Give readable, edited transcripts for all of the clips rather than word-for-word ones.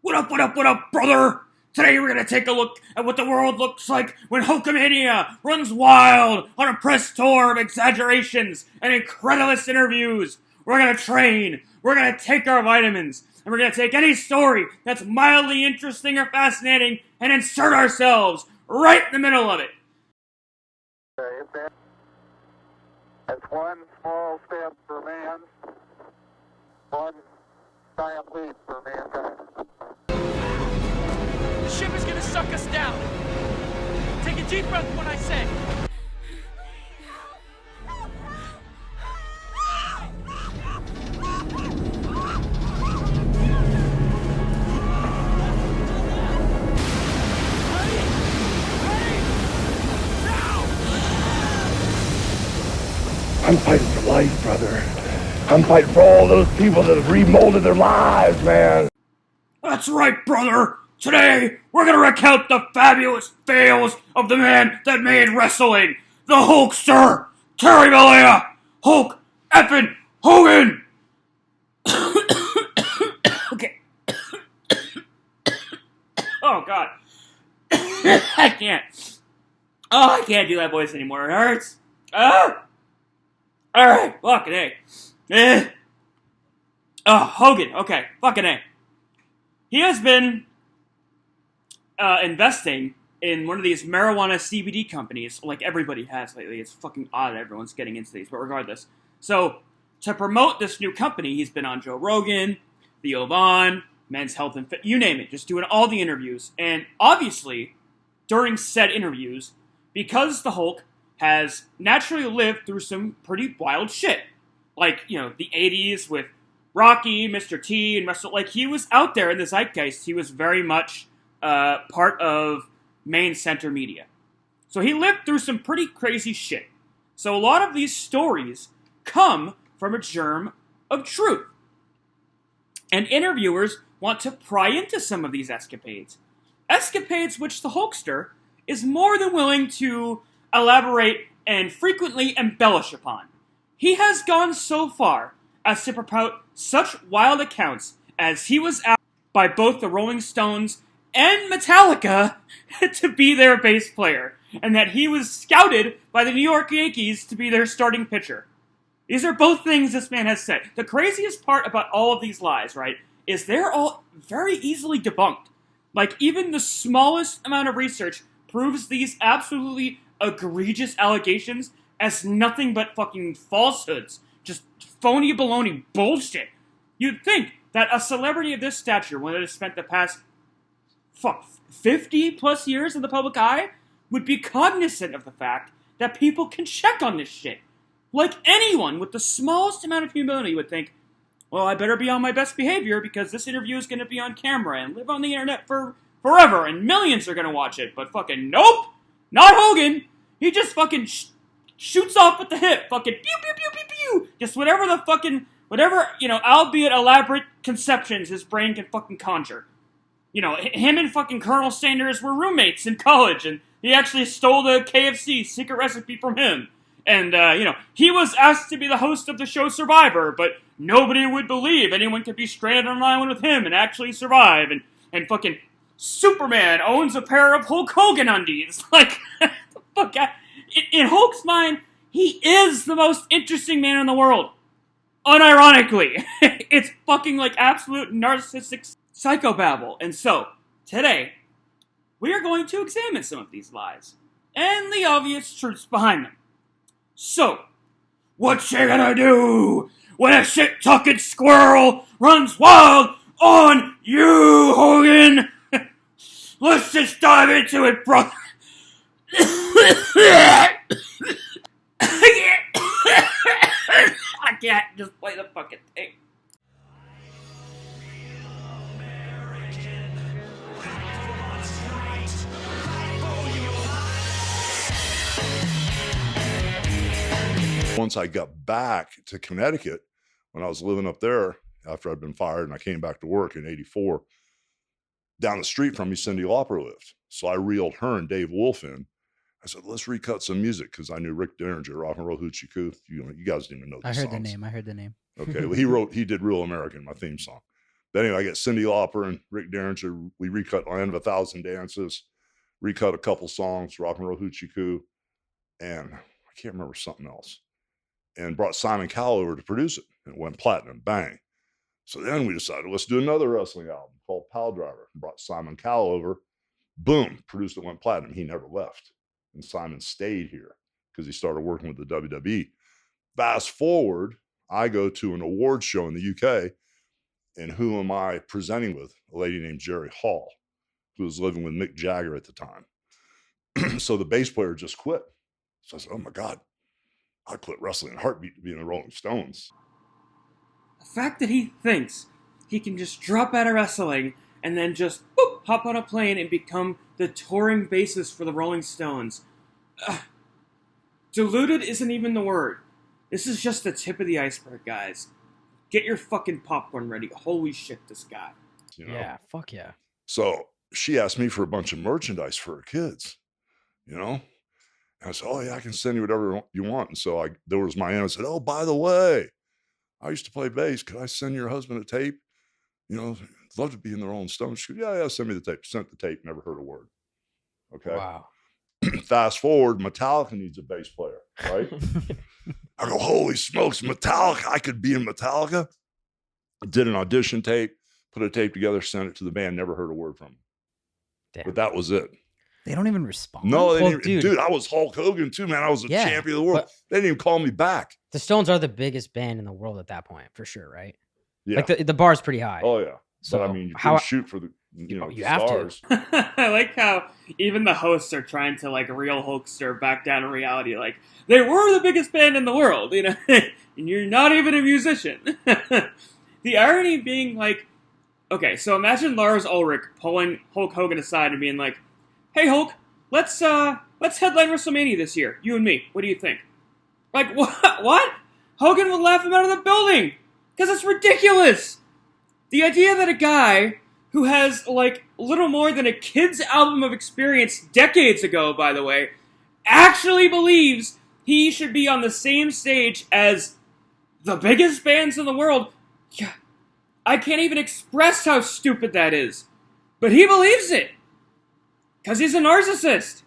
What up, brother? Today we're going to take a look at what the world looks like when Hulkamania runs wild on a press tour of exaggerations and incredulous interviews. We're going to train, we're going to take our vitamins, and we're going to take any story that's mildly interesting or fascinating and insert ourselves right in the middle of it. That's one small step for man, one giant leap for mankind. The ship is gonna suck us down. Take a deep breath when I say. I'm fighting for life, brother. I'm fighting for all those people that have remolded their lives, man. That's right, brother. Today, we're going to recount the fabulous fails of the man that made wrestling. The Hulkster, Terry Bollea, Hulk effing Hogan. Okay. Oh, God. I can't. Oh, I can't do that voice anymore. It hurts. Alright, fucking A. Hogan. Okay, fucking A. He has been investing in one of these marijuana CBD companies, like everybody has lately. It's fucking odd everyone's getting into these, but regardless. So, to promote this new company, he's been on Joe Rogan, Theo Vaughn, Men's Health and Fit, you name it, just doing all the interviews. And obviously, during said interviews, because the Hulk has naturally lived through some pretty wild shit. Like, you know, the 80s with Rocky, Mr. T, and like, he was out there in the zeitgeist. He was very much part of main center media. So he lived through some pretty crazy shit. So a lot of these stories come from a germ of truth. And interviewers want to pry into some of these escapades. Escapades which the Hulkster is more than willing to elaborate and frequently embellish upon. He has gone so far as to propout such wild accounts as he was asked by both the Rolling Stones and Metallica to be their bass player, and that he was scouted by the New York Yankees to be their starting pitcher. These are both things this man has said. The craziest part about all of these lies, right, is they're all very easily debunked. Like, even the smallest amount of research proves these absolutely egregious allegations as nothing but fucking falsehoods. Just phony baloney bullshit. You'd think that a celebrity of this stature, one that has spent the past 50 plus years in the public eye, would be cognizant of the fact that people can check on this shit. Like anyone with the smallest amount of humility would think, well, I better be on my best behavior because this interview is going to be on camera and live on the internet for forever and millions are going to watch it. But fucking nope! Not Hogan! He just fucking shoots off at the hip. Fucking pew, pew, pew, pew, pew. Just whatever, you know, albeit elaborate conceptions his brain can fucking conjure. You know, him and fucking Colonel Sanders were roommates in college, and he actually stole the KFC secret recipe from him. And, you know, he was asked to be the host of the show Survivor, but nobody would believe anyone could be stranded on an island with him and actually survive. And fucking Superman owns a pair of Hulk Hogan undies. Like, fuck, in Hulk's mind, he is the most interesting man in the world. Unironically. It's fucking like absolute narcissistic psychobabble. And so, today, we are going to examine some of these lies and the obvious truths behind them. So, what you gonna do when a shit-talking squirrel runs wild on you, Hogan? Let's just dive into it, brother. I can't just play the fucking thing. Once I got back to Connecticut, when I was living up there after I'd been fired and I came back to work in 84, down the street from me, Cyndi Lauper lived. So I reeled her and Dave Wolf in. I said, let's recut some music because I knew Rick Derringer, Rock and Roll Hoochie Coo. You guys didn't even know these songs. I heard the name. Okay, well, he did Real American, my theme song. But anyway, I get Cyndi Lauper and Rick Derringer. We recut Land of 1,000 Dances, recut a couple songs, Rock and Roll Hoochie Coo, and I can't remember something else. And brought Simon Cowell over to produce it. And it went platinum, bang. So then we decided, let's do another wrestling album called Pal Driver. Brought Simon Cowell over, boom, produced it, went platinum. He never left. And Simon stayed here because he started working with the WWE. Fast forward, I go to an award show in the UK, and who am I presenting with? A lady named Jerry Hall, who was living with Mick Jagger at the time. So the bass player just quit. So I said, oh my God, I quit wrestling in a heartbeat to be in the Rolling Stones. The fact that he thinks he can just drop out of wrestling and then just boop, hop on a plane and become the touring bassist for the Rolling Stones. Deluded isn't even the word. This is just the tip of the iceberg, guys. Get your fucking popcorn ready. Holy shit, this guy. You know? Yeah, fuck yeah. So she asked me for a bunch of merchandise for her kids, you know? And I said, oh yeah, I can send you whatever you want. And so there was my aunt. I said, oh, by the way, I used to play bass. Could I send your husband a tape? You know, I'd love to be in the Rolling Stones. She said, yeah, send me the tape. Sent the tape, never heard a word. Okay. Wow. Fast forward, Metallica needs a bass player, right? I go, holy smokes, Metallica. I could be in Metallica. I did an audition tape, put a tape together, sent it to the band, never heard a word from them. Damn. But that was it. They don't even respond. No, they Well, didn't, dude, I was Hulk Hogan too, man. I was a Yeah, champion of the world. but- They didn't even call me back. The Stones are the biggest band in the world at that point, for sure, right? Yeah. Like the bar's pretty high. Oh yeah. So But I mean, you how- can shoot for the you you have to. stars. I like how even the hosts are trying to like real Hulkster back down to reality. Like, they were the biggest band in the world, you know, and you're not even a musician. The irony being like, okay, so imagine Lars Ulrich pulling Hulk Hogan aside and being like, hey Hulk, let's headline WrestleMania this year, you and me. What do you think? Like, what? Hogan would laugh him out of the building because it's ridiculous. The idea that a guy who has, like, little more than a kid's album of experience decades ago, by the way, actually believes he should be on the same stage as the biggest bands in the world. Yeah, I can't even express how stupid that is. But he believes it. Because he's a narcissist.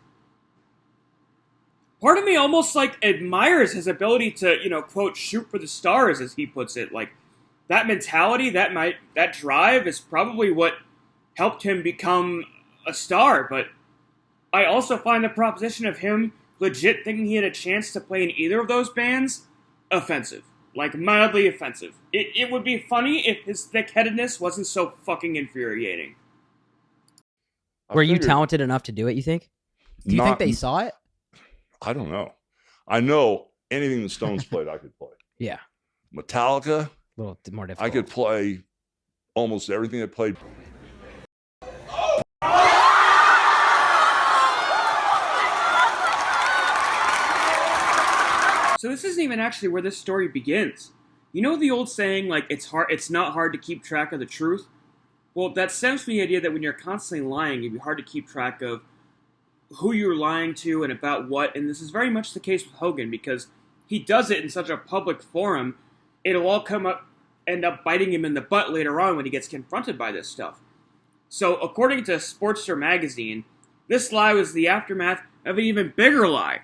Part of me almost, like, admires his ability to, you know, quote, shoot for the stars, as he puts it. Like, that mentality, that drive is probably what helped him become a star. But I also find the proposition of him legit thinking he had a chance to play in either of those bands offensive. Like, mildly offensive. It would be funny if his thick-headedness wasn't so fucking infuriating. Were you talented enough to do it, you think? Do you think they saw it? I don't know. I know anything the Stones played, I could play. Yeah. Metallica, A little more difficult. I could play almost everything they played. So this isn't even actually where this story begins. You know the old saying, like, it's not hard to keep track of the truth? Well, that stems from the idea that when you're constantly lying, it'd be hard to keep track of who you're lying to and about what, and this is very much the case with Hogan, because he does it in such a public forum, it'll all end up biting him in the butt later on when he gets confronted by this stuff. So, according to Sportster magazine, this lie was the aftermath of an even bigger lie.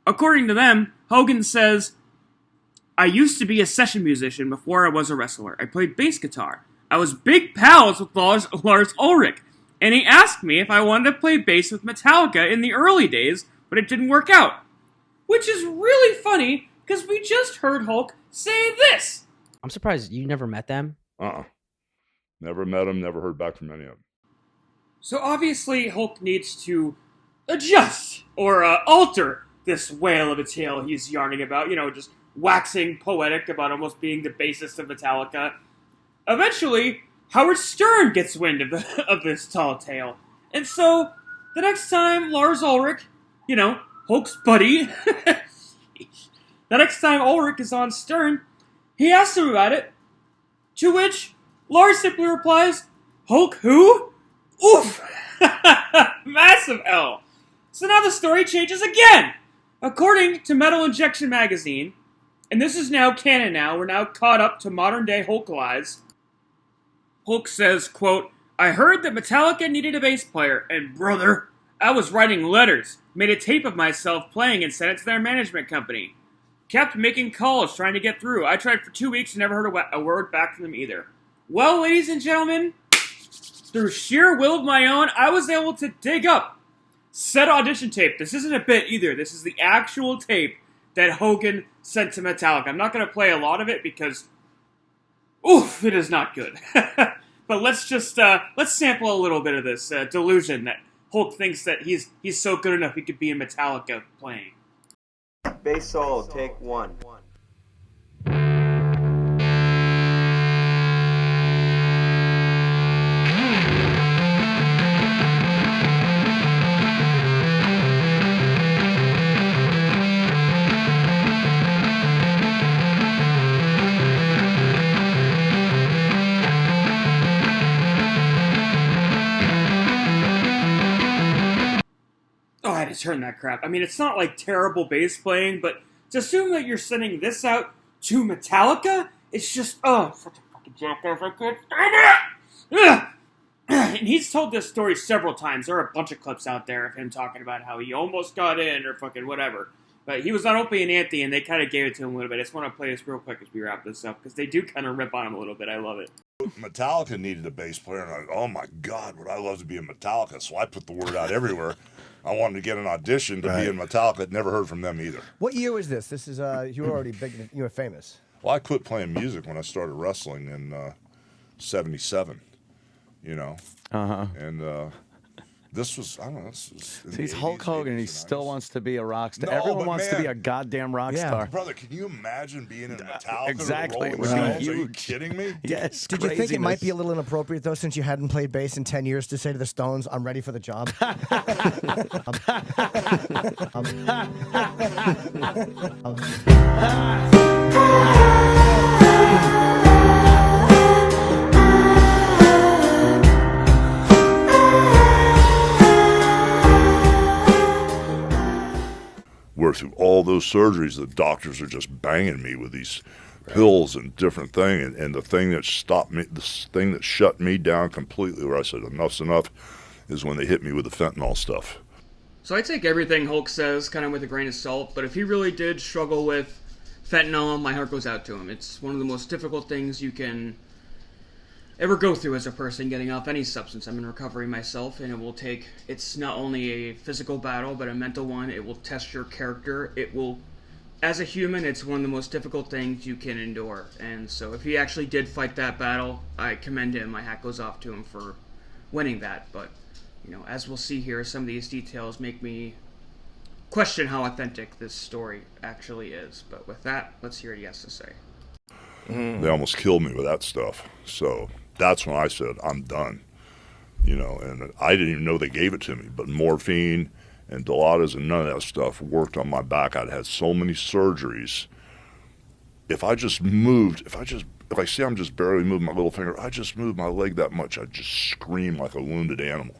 According to them, Hogan says, I used to be a session musician before I was a wrestler. I played bass guitar. I was big pals with Lars Ulrich, and he asked me if I wanted to play bass with Metallica in the early days, but it didn't work out. Which is really funny, because we just heard Hulk say this. I'm surprised you never met them. Never met them, never heard back from any of them. So obviously Hulk needs to adjust or alter this whale of a tale he's yarning about, you know, just waxing poetic about almost being the bassist of Metallica. Eventually, Howard Stern gets wind of this tall tale. And so, the next time Lars Ulrich, you know, Hulk's buddy, the next time Ulrich is on Stern, he asks him about it, to which Lars simply replies, Hulk who? Oof! Massive L. So now the story changes again. According to Metal Injection magazine, and this is now canon now, we're now caught up to modern day Hulk lies, Hulk says, quote, I heard that Metallica needed a bass player, and brother, I was writing letters, made a tape of myself playing and sent it to their management company. Kept making calls trying to get through. I tried for 2 weeks and never heard a word back from them either. Well, ladies and gentlemen, through sheer will of my own, I was able to dig up said audition tape. This isn't a bit either. This is the actual tape that Hogan sent to Metallica. I'm not going to play a lot of it because, oof, it is not good. But let's sample a little bit of this delusion that Hulk thinks that he's so good enough he could be in Metallica playing. Bass solo, take one. Oh, I had to turn that crap. I mean, it's not like terrible bass playing, but to assume that you're sending this out to Metallica, it's just, oh, such a fucking jackass. I can't stand it! Ugh. And he's told this story several times. There are a bunch of clips out there of him talking about how he almost got in or fucking whatever. But he was on Opie and Anthony, and they kind of gave it to him a little bit. I just want to play this real quick as we wrap this up, because they do kind of rip on him a little bit. I love it. Metallica needed a bass player, and oh my God, would I love to be in Metallica. So I put the word out everywhere. I wanted to get an audition to be in Metallica. I'd never heard from them either. What year was this? This is, you were already big, you were famous. Well, I quit playing music when I started wrestling in 77, you know. Uh-huh. And this was, I don't know. This was See, he's Hulk Hogan, and he still wants to be a rock star. No, Everyone wants to be man. a goddamn rock star. Brother, can you imagine being in Metallica? Exactly. It would be huge. Are you kidding me? Yes. Did you think it might be a little inappropriate, though, since you hadn't played bass in 10 years, to say to the Stones, I'm ready for the job? Where through all those surgeries, the doctors are just banging me with these pills and different things. And the thing that stopped me, the thing that shut me down completely, where I said enough's enough, is when they hit me with the fentanyl stuff. So I take everything Hulk says kind of with a grain of salt, but if he really did struggle with fentanyl, my heart goes out to him. It's one of the most difficult things you can ever go through as a person getting off any substance. I'm in recovery myself, and it's not only a physical battle, but a mental one. It will test your character. It will, as a human, it's one of the most difficult things you can endure. And so if he actually did fight that battle, I commend him. My hat goes off to him for winning that. But, you know, as we'll see here, some of these details make me question how authentic this story actually is. But with that, let's hear what he has to say. They almost killed me with that stuff. So that's when I said, I'm done. You know, and I didn't even know they gave it to me. But morphine and Dilaudid and none of that stuff worked on my back. I'd had so many surgeries. If I just moved, if I say I'm just barely moving my little finger, I just moved my leg that much, I'd just scream like a wounded animal.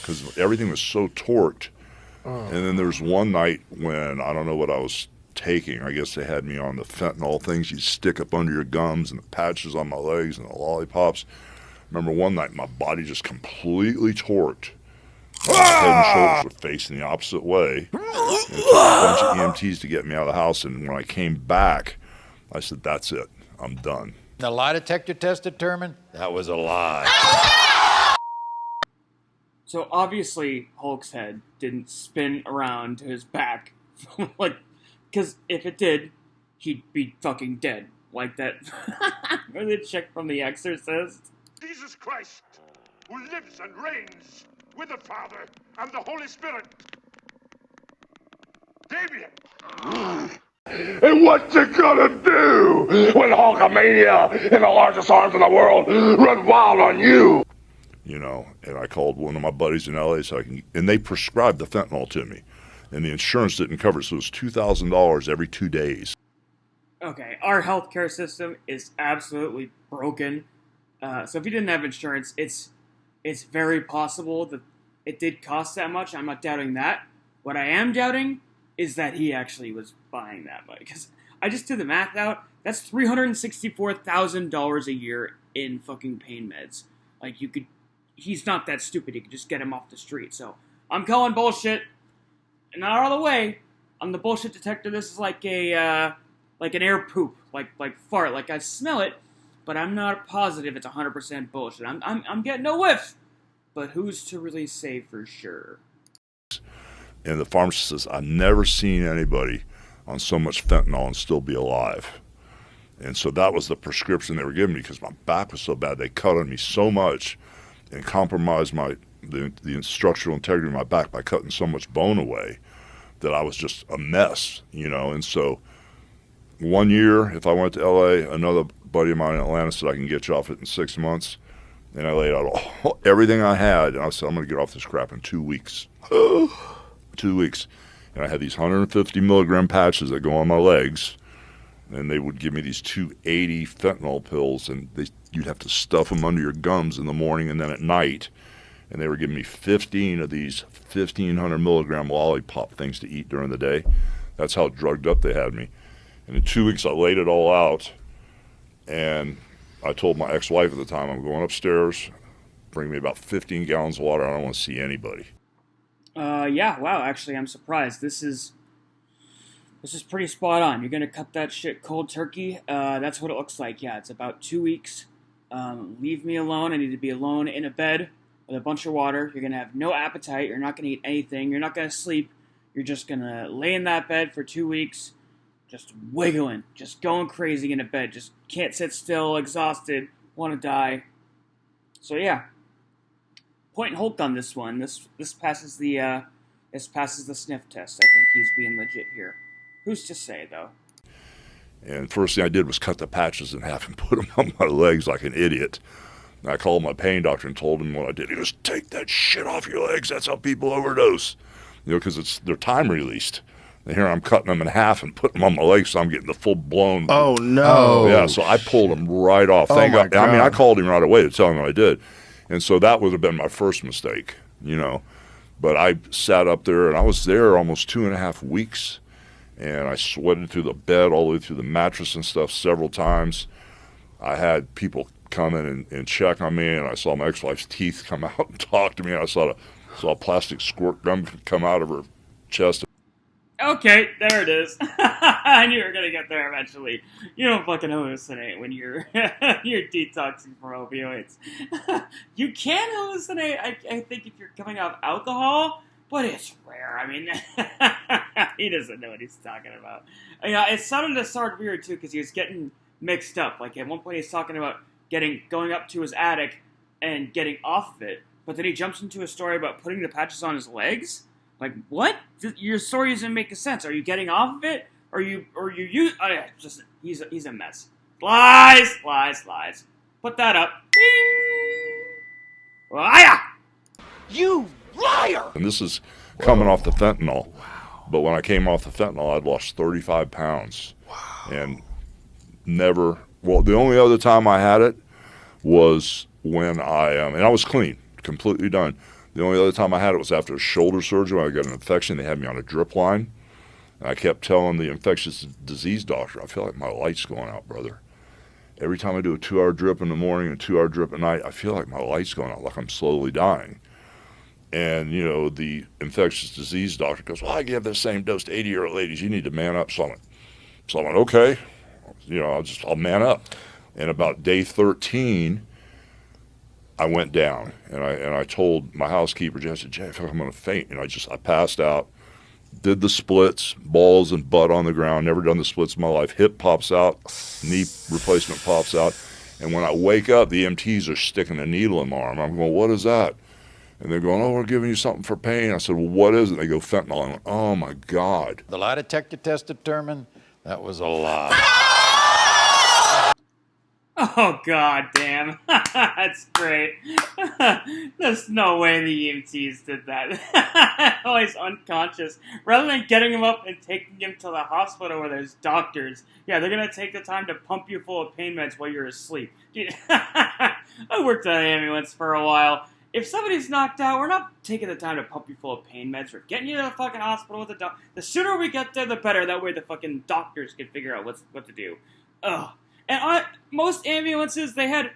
Because everything was so torqued. And then there's one night when I don't know what I was taking. I guess they had me on the fentanyl things you stick up under your gums and the patches on my legs and the lollipops. Remember one night my body just completely torqued. My head and shoulders were facing the opposite way. And it took a bunch of EMTs to get me out of the house, and when I came back, I said, that's it. I'm done. The lie detector test determined that was a lie. So obviously Hulk's head didn't spin around to his back. Like, because if it did, he'd be fucking dead. Like that. Remember the chick from The Exorcist? Jesus Christ, who lives and reigns with the Father and the Holy Spirit. Damien! And what you gonna do when Hulkamania and the largest arms in the world run wild on you? You know, and I called one of my buddies in LA and they prescribed the fentanyl to me. And the insurance didn't cover it, so it was $2,000 every 2 days. Okay, our healthcare system is absolutely broken. So if you didn't have insurance, it's very possible that it did cost that much. I'm not doubting that. What I am doubting is that he actually was buying that much. Because I just did the math out. That's $364,000 a year in fucking pain meds. Like, he's not that stupid. You could just get him off the street. So, I'm calling bullshit. And not all the way. I'm the bullshit detector. This is like an air poop. Like fart. Like, I smell it, but I'm not positive it's 100% bullshit. I'm getting a whiff. But who's to really say for sure? And the pharmacist says, I've never seen anybody on so much fentanyl and still be alive. And so that was the prescription they were giving me because my back was so bad. They cut on me so much and compromised the structural integrity of my back by cutting so much bone away that I was just a mess, you know. And so 1 year, if I went to LA, another buddy of mine in Atlanta said, I can get you off it in 6 months. And I laid out everything I had, and I said, I'm going to get off this crap in 2 weeks. 2 weeks. And I had these 150 milligram patches that go on my legs, and they would give me these 280 fentanyl pills, and you'd have to stuff them under your gums in the morning and then at night. And they were giving me 15 of these 1,500 milligram lollipop things to eat during the day. That's how drugged up they had me. And in 2 weeks, I laid it all out, and I told my ex-wife at the time, I'm going upstairs, bring me about 15 gallons of water. I don't want to see anybody. Yeah, wow, actually, I'm surprised. This is pretty spot on. You're gonna cut that shit cold turkey. That's what it looks like. Yeah, it's about 2 weeks. Leave me alone. I need to be alone in a bed with a bunch of water. You're gonna have no appetite. You're not gonna eat anything. You're not gonna sleep. You're just gonna lay in that bed for 2 weeks, just wiggling, just going crazy in a bed. Just can't sit still, exhausted, want to die. So yeah, point and Hulk on this one. This passes the sniff test. I think he's being legit here. Who's to say though? And first thing I did was cut the patches in half and put them on my legs like an idiot. And I called my pain doctor and told him what I did. He goes, take that shit off your legs. That's how people overdose. You know, because they're time released. And here I'm cutting them in half and putting them on my legs, so I'm getting the full blown. Oh no! Yeah, so I pulled them right off. Thank God. I mean, I called him right away to tell him what I did, and so that would have been my first mistake, you know. But I sat up there, and I was there almost 2.5 weeks, and I sweated through the bed, all the way through the mattress and stuff several times. I had people come in and check on me, and I saw my ex-wife's teeth come out and talk to me. And I saw a plastic squirt gun come out of her chest. Okay, there it is. I knew you were gonna get there eventually. You don't fucking hallucinate when you're detoxing from opioids. You can hallucinate, I think, if you're coming off alcohol, but it's rare. I mean, he doesn't know what he's talking about. You know, it sounded sort of weird too because he was getting mixed up. Like at one point, he's talking about going up to his attic and getting off of it, but then he jumps into a story about putting the patches on his legs. Like, what? Your story doesn't make sense. Are you getting off of it? Or you just he's a mess. Lies. Put that up. Liar! You liar! And this is coming off the fentanyl. Wow. But when I came off the fentanyl, I'd lost 35 pounds. Wow. And the only other time I had it was when and I was clean, completely done. The only other time I had it was after a shoulder surgery when I got an infection. They had me on a drip line. And I kept telling the infectious disease doctor, I feel like my light's going out, brother. Every time I do a 2-hour drip in the morning and a 2-hour drip at night, I feel like my light's going out, like I'm slowly dying. And, you know, the infectious disease doctor goes, well, I give this same dose to 80-year-old ladies. You need to man up. So I went, okay. You know, I'll man up. And about day 13, I went down, and I told my housekeeper, I said, Jay, I feel like I'm going to faint. And I passed out, did the splits, balls and butt on the ground, never done the splits in my life. Hip pops out, knee replacement pops out. And when I wake up, the EMTs are sticking a needle in my arm. I'm going, what is that? And they're going, oh, we're giving you something for pain. I said, well, what is it? They go, fentanyl. I went, oh, my God. The lie detector test determined that was a lie. Oh, god damn. That's great. There's no way the EMTs did that. Oh, he's unconscious. Rather than getting him up and taking him to the hospital where there's doctors, yeah, they're going to take the time to pump you full of pain meds while you're asleep. I worked at an ambulance for a while. If somebody's knocked out, we're not taking the time to pump you full of pain meds. We're getting you to the fucking hospital with the doctor. The sooner we get there, the better. That way the fucking doctors can figure out what to do. Ugh. And most ambulances, they had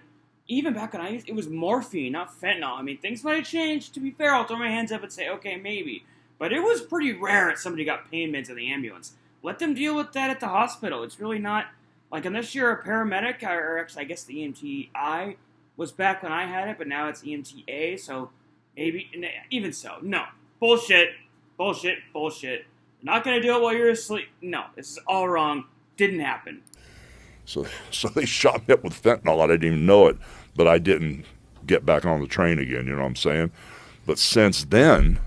even back when it was morphine, not fentanyl. I mean, things might have changed. To be fair, I'll throw my hands up and say, okay, maybe. But it was pretty rare that somebody got pain meds in the ambulance. Let them deal with that at the hospital. It's really not, like, unless you're a paramedic, or actually, I guess the EMTI was back when I had it, but now it's EMTA, so maybe, even so, no. Bullshit. Bullshit. Bullshit. You're not going to do it while you're asleep. No, this is all wrong. Didn't happen. So they shot me up with fentanyl. I didn't even know it, but I didn't get back on the train again, you know what I'm saying? But since then,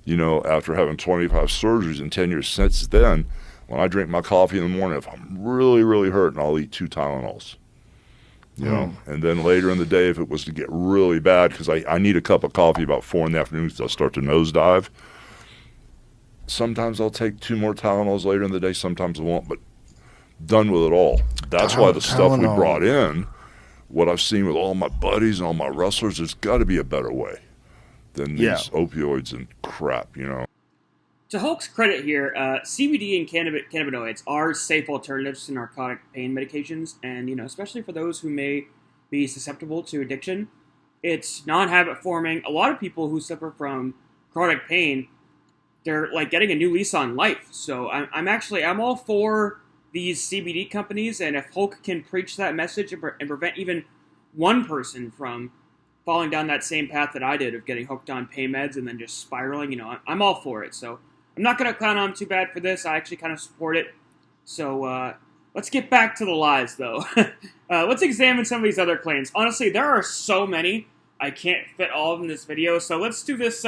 you know, after having 25 surgeries in 10 years since then, when I drink my coffee in the morning, if I'm really, really hurting, I'll eat 2 Tylenols. You know, and then later in the day, if it was to get really bad, because I need a cup of coffee about 4 in the afternoon because I'll start to nosedive, sometimes I'll take 2 more Tylenols later in the day, sometimes I won't, but done with it all. That's why the stuff we brought in, what I've seen with all my buddies and all my wrestlers, there's got to be a better way than these opioids and crap, you know. To Hulk's credit here, CBD and cannabinoids are safe alternatives to narcotic pain medications, and, you know, especially for those who may be susceptible to addiction, it's non-habit forming. A lot of people who suffer from chronic pain, they're like getting a new lease on life. So I'm all for these CBD companies, and if Hulk can preach that message and prevent even one person from falling down that same path that I did of getting hooked on pain meds and then just spiraling, you know, I'm all for it. So I'm not going to clown on him too bad for this. I actually kind of support it. So let's get back to the lies, though. Let's examine some of these other claims. Honestly, there are so many. I can't fit all of them in this video. So let's do this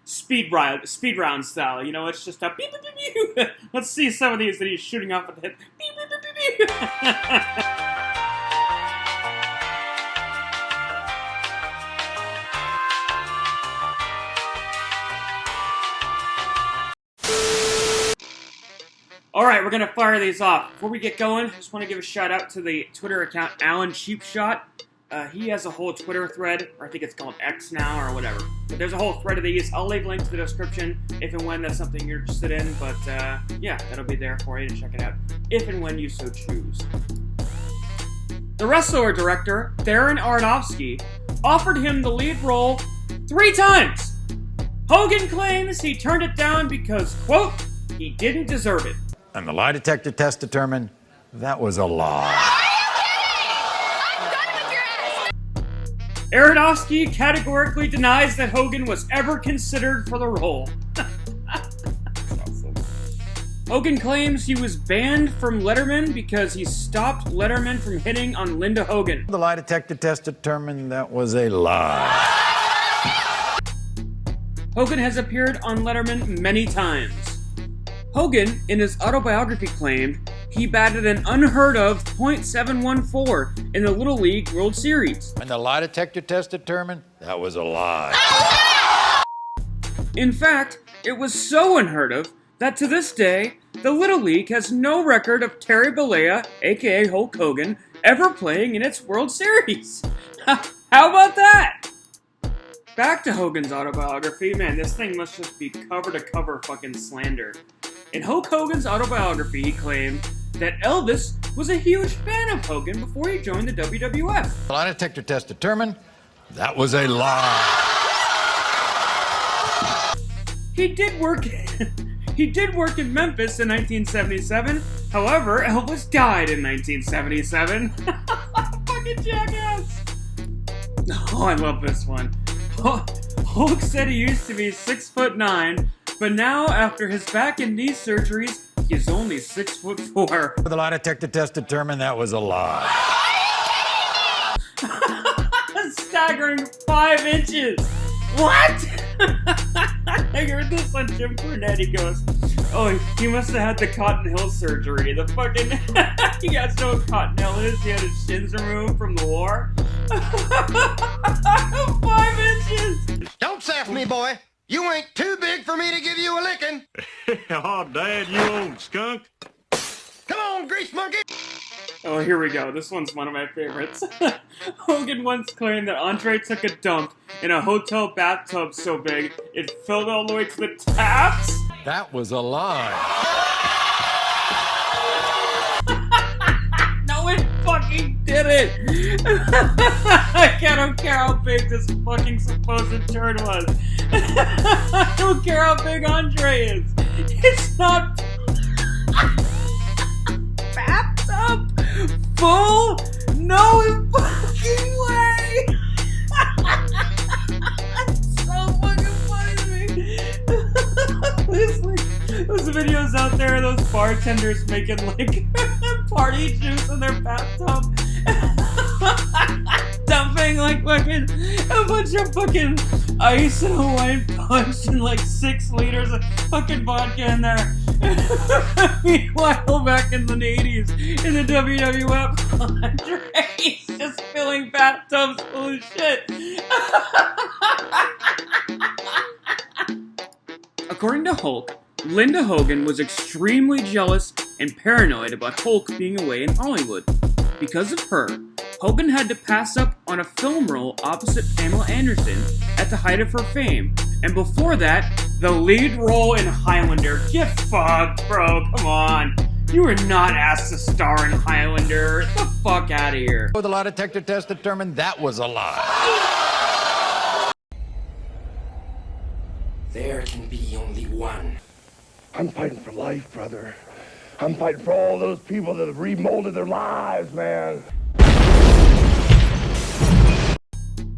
speed round style. You know, it's just a beep, beep, beep, beep. Let's see some of these that he's shooting off at the head. Beep, beep, beep, beep, beep. All right, we're going to fire these off. Before we get going, I just want to give a shout out to the Twitter account Alan Cheapshot. He has a whole Twitter thread, or I think it's called X now or whatever. But there's a whole thread of these. I'll leave links to the description if and when that's something you're interested in. But yeah, that'll be there for you to check it out if and when you so choose. The wrestler director, Darren Aronofsky, offered him the lead role 3 times. Hogan claims he turned it down because, quote, he didn't deserve it. And the lie detector test determined that was a lie. Aronofsky categorically denies that Hogan was ever considered for the role. That's awesome. Hogan claims he was banned from Letterman because he stopped Letterman from hitting on Linda Hogan. The lie detector test determined that was a lie. Hogan has appeared on Letterman many times. Hogan, in his autobiography, claimed he batted an unheard of .714 in the Little League World Series. And the lie detector test determined that was a lie. In fact, it was so unheard of that to this day, the Little League has no record of Terry Bollea, aka Hulk Hogan, ever playing in its World Series. How about that? Back to Hogan's autobiography. Man, this thing must just be cover-to-cover fucking slander. In Hulk Hogan's autobiography, he claimed that Elvis was a huge fan of Hogan before he joined the WWF. The lie detector test determined that was a lie. He did work in Memphis in 1977. However, Elvis died in 1977. Fucking jackass. Oh, I love this one. Hulk said he used to be 6'9", but now, after his back and knee surgeries, he's only 6'4". The lie detector test determined that was a lie. A staggering 5 inches. What? I heard this on Jim Cornette. He goes, "Oh, he must have had the Cotton Hill surgery. The fucking he guys know what Cotton Hill is. He had his shins removed from the war." 5 inches. Don't sass me, boy. You ain't too big for me to give you a licking. Oh, Dad, you old skunk. Come on, grease monkey. Oh, here we go. This one's one of my favorites. Hogan once claimed that Andre took a dump in a hotel bathtub so big it filled all the way to the taps. That was a lie. No, it fucking did. get it. I don't care how big this fucking supposed turd was. I don't care how big Andre is. It's not bathtub full. No fucking way. It's so fucking funny to me. There's like those videos out there of those bartenders making like party juice in their bathtub. Dumping like fucking a bunch of fucking ice and Hawaiian punch and like 6 liters of fucking vodka in there. Meanwhile, back in the 80s, in the WWF, Andre's just filling bathtubs full of shit. According to Hulk, Linda Hogan was extremely jealous and paranoid about Hulk being away in Hollywood. Because of her, Hogan had to pass up on a film role opposite Pamela Anderson at the height of her fame, and before that, the lead role in Highlander. Get fucked, bro, come on. You were not asked to star in Highlander. Get the fuck out of here. The lie detector test determined that was a lie. There can be only one. I'm fighting for life, brother. I'm fighting for all those people that have remolded their lives, man.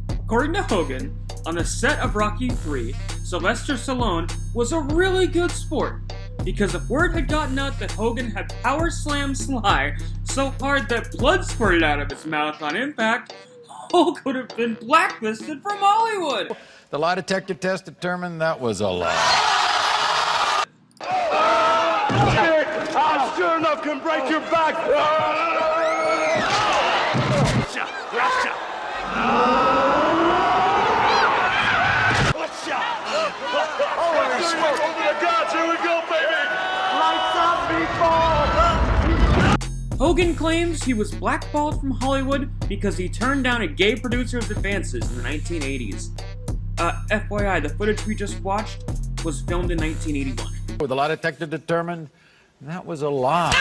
According to Hogan, on the set of Rocky III, Sylvester Stallone was a really good sport because if word had gotten out that Hogan had power slammed Sly so hard that blood squirted out of his mouth on impact, Hulk would have been blacklisted from Hollywood. The lie detector test determined that was a lie. I sure enough can break your back. Russia. Holy smoke, open the gods, here we go, baby. Lights up, meatball. Hogan claims he was blackballed from Hollywood because he turned down a gay producer's advances in the 1980s. FYI, the footage we just watched was filmed in 1981. The lie detector determined that was a lie.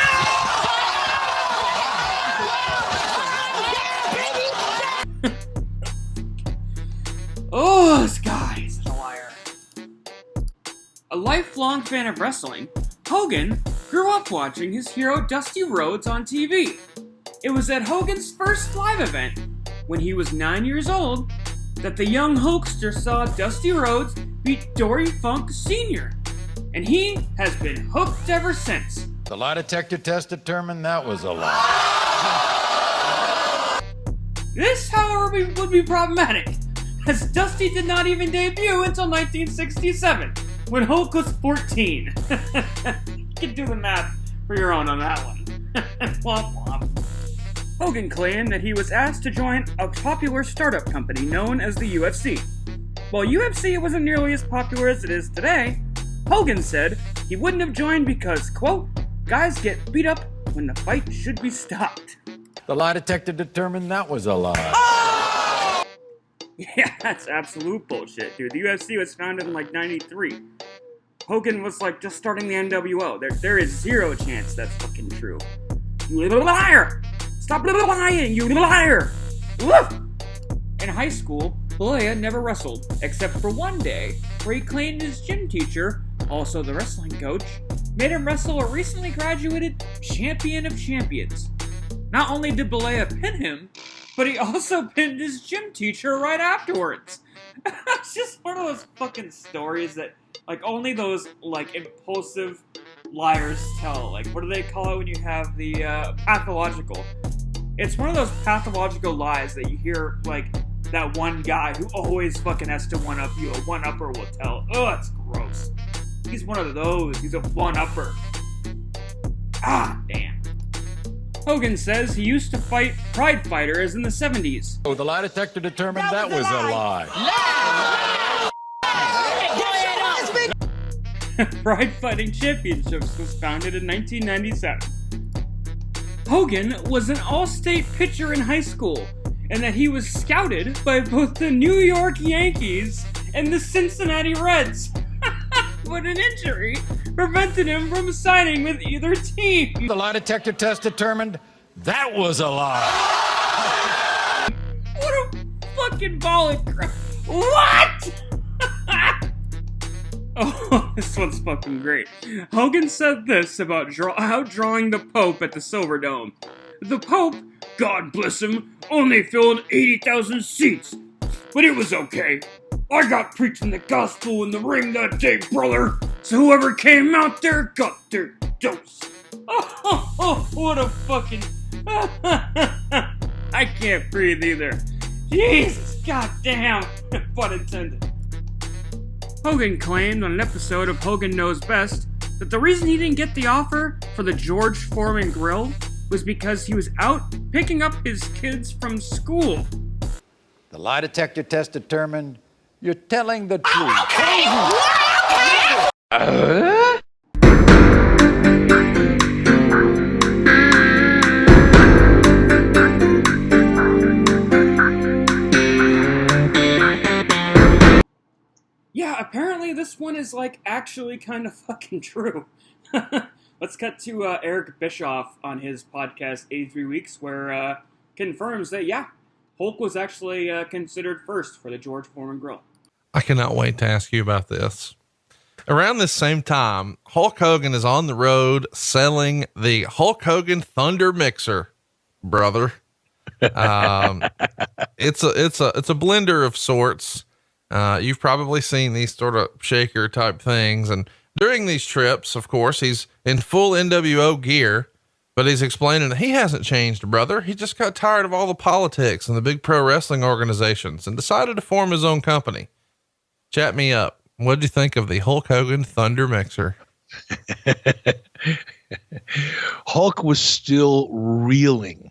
Oh, this guy is a liar. A lifelong fan of wrestling, Hogan grew up watching his hero Dusty Rhodes on TV. It was at Hogan's first live event, when he was 9 years old, that the young Hulkster saw Dusty Rhodes beat Dory Funk Sr., and he has been hooked ever since. The lie detector test determined that was a lie. This, however, would be problematic, as Dusty did not even debut until 1967, when Hulk was 14. You can do the math for your own on that one. Womp womp. Hogan claimed that he was asked to join a popular startup company known as the UFC. While UFC wasn't nearly as popular as it is today, Hogan said he wouldn't have joined because, quote, guys get beat up when the fight should be stopped. The lie detector determined that was a lie. Yeah, that's absolute bullshit, dude. The UFC was founded in like 93. Hogan was like just starting the NWO. There is zero chance that's fucking true. You little liar! Stop little lying, you little liar! Woof! In high school, Balea never wrestled, except for one day where he claimed his gym teacher, also the wrestling coach, made him wrestle a recently graduated champion of champions. Not only did Balea pin him, but he also pinned his gym teacher right afterwards. It's just one of those fucking stories that, like, only those, like, impulsive liars tell. Like, what do they call it when you have the, pathological? It's one of those pathological lies that you hear, like, that one guy who always fucking has to one-up you. A one-upper will tell. Oh, that's gross. He's one of those. He's a one-upper. Ah, damn. Hogan says he used to fight pride fighters in the 70s. Oh, the lie detector determined that was a lie. Pride Fighting Championships was founded in 1997. Hogan was an all-state pitcher in high school, and that he was scouted by both the New York Yankees and the Cincinnati Reds. But an injury prevented him from signing with either team. The lie detector test determined that was a lie. fucking ball of crap. What? Oh, this one's fucking great. Hogan said this about how drawing the Pope at the Silverdome. The Pope, God bless him, only filled 80,000 seats. But it was okay. I got preaching the gospel in the ring that day, brother. So whoever came out there got their dose. Oh, what a fucking... I can't breathe either. Jesus, goddamn. Pun intended. Hogan claimed on an episode of Hogan Knows Best that the reason he didn't get the offer for the George Foreman grill was because he was out picking up his kids from school. The lie detector test determined you're telling the truth. Yeah, apparently this one is, like, actually kind of fucking true. Let's cut to Eric Bischoff on his podcast, 83 Weeks, where confirms that, yeah, Hulk was actually considered first for the George Foreman grill. I cannot wait to ask you about this. Around this same time, Hulk Hogan is on the road selling the Hulk Hogan Thunder Mixer, brother. It's a blender of sorts. You've probably seen these sort of shaker type things. And during these trips, of course, he's in full NWO gear, but he's explaining that he hasn't changed, brother. He just got tired of all the politics and the big pro wrestling organizations and decided to form his own company. Chat me up. What did you think of the Hulk Hogan Thunder Mixer? Hulk was still reeling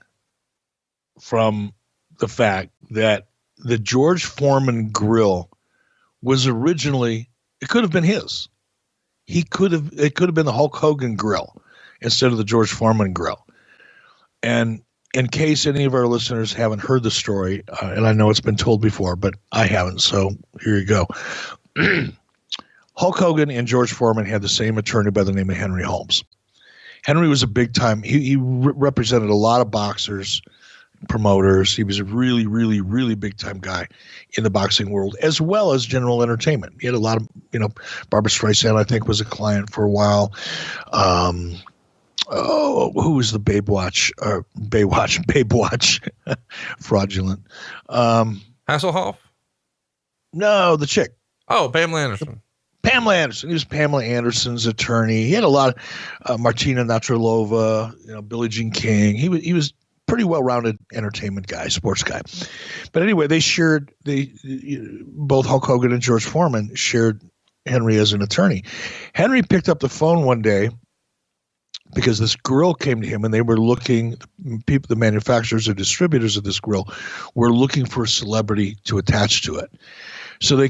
from the fact that the George Foreman grill was originally, it could have been his. It could have been the Hulk Hogan grill instead of the George Foreman grill. And in case any of our listeners haven't heard the story, and I know it's been told before, but I haven't, so here you go. Hulk Hogan and George Foreman had the same attorney by the name of Henry Holmes. Henry was a big time. He represented a lot of boxers, promoters. He was a really, really, really big time guy in the boxing world, as well as general entertainment. He had a lot of, Barbra Streisand, I think, was a client for a while. Who was the Baywatch fraudulent? Hasselhoff? No, the chick. Oh, Pamela Anderson. Pamela Anderson. He was Pamela Anderson's attorney. He had a lot of Martina Navratilova, Billie Jean King. He was pretty well-rounded entertainment guy, sports guy. But anyway, both Hulk Hogan and George Foreman shared Henry as an attorney. Henry picked up the phone one day because this grill came to him, and they were looking, the manufacturers or distributors of this grill were looking for a celebrity to attach to it. So they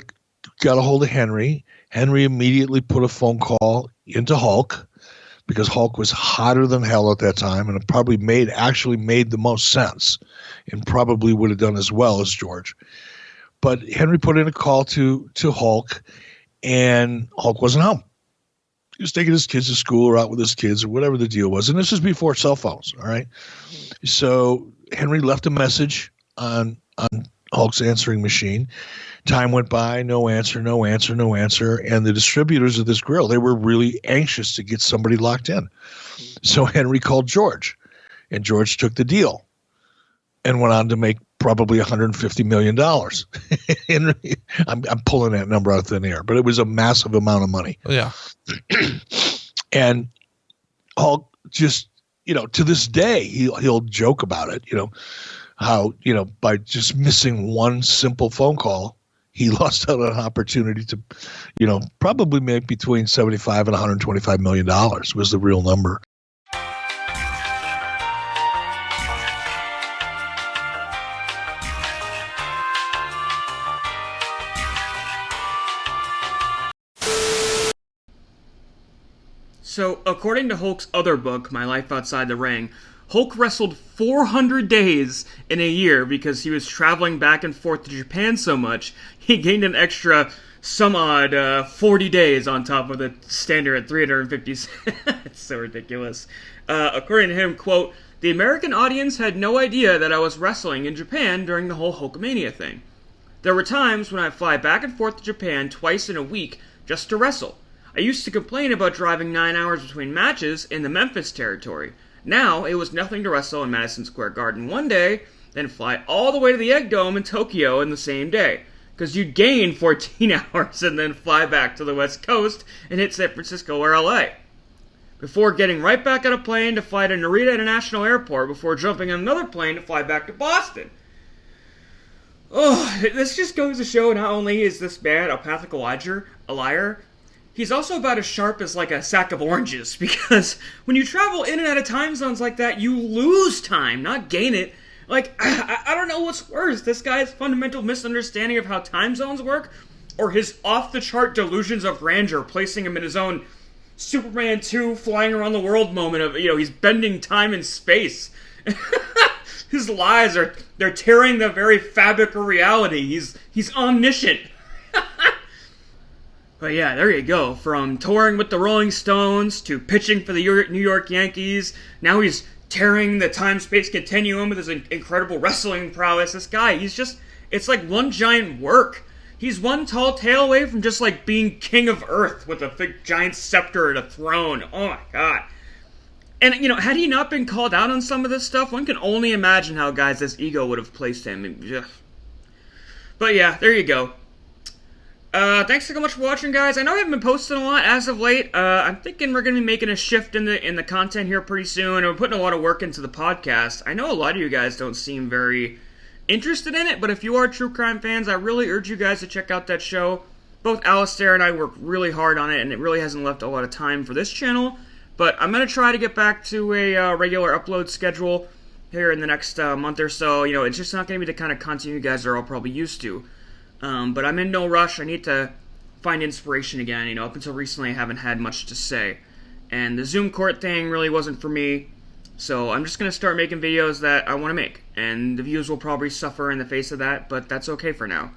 got a hold of Henry. Henry immediately put a phone call into Hulk, because Hulk was hotter than hell at that time, and it probably actually made the most sense, and probably would have done as well as George. But Henry put in a call to Hulk, and Hulk wasn't home. He was taking his kids to school or out with his kids or whatever the deal was. And this is before cell phones, all right? So Henry left a message on Hulk's answering machine. Time went by, no answer. And the distributors of this grill, they were really anxious to get somebody locked in. So Henry called George, and George took the deal and went on to make probably $150 million. Henry, I'm pulling that number out of thin air, but it was a massive amount of money. Yeah. And Hulk just, to this day, he'll joke about it, how, by just missing one simple phone call, he lost out on an opportunity to, probably make between $75 and $125 million was the real number. So, according to Hulk's other book, My Life Outside the Ring, Hulk wrestled 400 days in a year because he was traveling back and forth to Japan so much, he gained an extra some odd 40 days on top of the standard at 350. It's so ridiculous. According to him, quote, "The American audience had no idea that I was wrestling in Japan during the whole Hulkamania thing. There were times when I'd fly back and forth to Japan twice in a week just to wrestle. I used to complain about driving 9 hours between matches in the Memphis territory. Now, it was nothing to wrestle in Madison Square Garden one day, then fly all the way to the Egg Dome in Tokyo in the same day. Because you'd gain 14 hours and then fly back to the West Coast and hit San Francisco or LA. Before getting right back on a plane to fly to Narita International Airport before jumping on another plane to fly back to Boston. Oh, this just goes to show not only is this man a pathological liar, he's also about as sharp as like a sack of oranges, because when you travel in and out of time zones like that, you lose time, not gain it. Like, I don't know what's worse, this guy's fundamental misunderstanding of how time zones work, or his off-the-chart delusions of grandeur, placing him in his own Superman 2 flying around the world moment of, he's bending time and space. His lies they're tearing the very fabric of reality. He's omniscient. But yeah, there you go. From touring with the Rolling Stones to pitching for the New York Yankees, now he's tearing the time-space continuum with his incredible wrestling prowess. This guy, it's like one giant work. He's one tall tale away from just like being king of Earth with a big giant scepter and a throne. Oh my god. And, had he not been called out on some of this stuff, one can only imagine how guys this ego would have placed him. But yeah, there you go. Thanks so much for watching, guys. I know I haven't been posting a lot as of late. I'm thinking we're going to be making a shift in the content here pretty soon, and we're putting a lot of work into the podcast. I know a lot of you guys don't seem very interested in it, but if you are true crime fans, I really urge you guys to check out that show. Both Alistair and I worked really hard on it, and it really hasn't left a lot of time for this channel, but I'm going to try to get back to a regular upload schedule here in the next month or so. It's just not going to be the kind of content you guys are all probably used to. But I'm in no rush. I need to find inspiration again. Up until recently, I haven't had much to say. And the Zoom court thing really wasn't for me. So I'm just going to start making videos that I want to make. And the views will probably suffer in the face of that, but that's okay for now.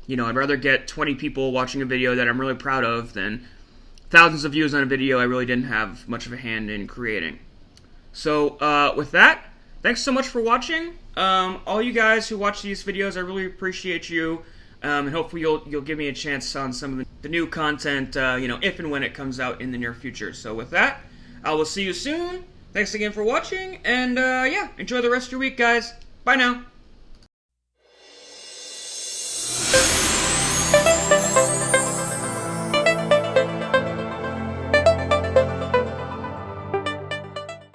I'd rather get 20 people watching a video that I'm really proud of than thousands of views on a video I really didn't have much of a hand in creating. So, with that, thanks so much for watching. All you guys who watch these videos, I really appreciate you. And hopefully you'll give me a chance on some of the new content, if and when it comes out in the near future. So with that, I will see you soon. Thanks again for watching, and yeah, enjoy the rest of your week, guys. Bye now.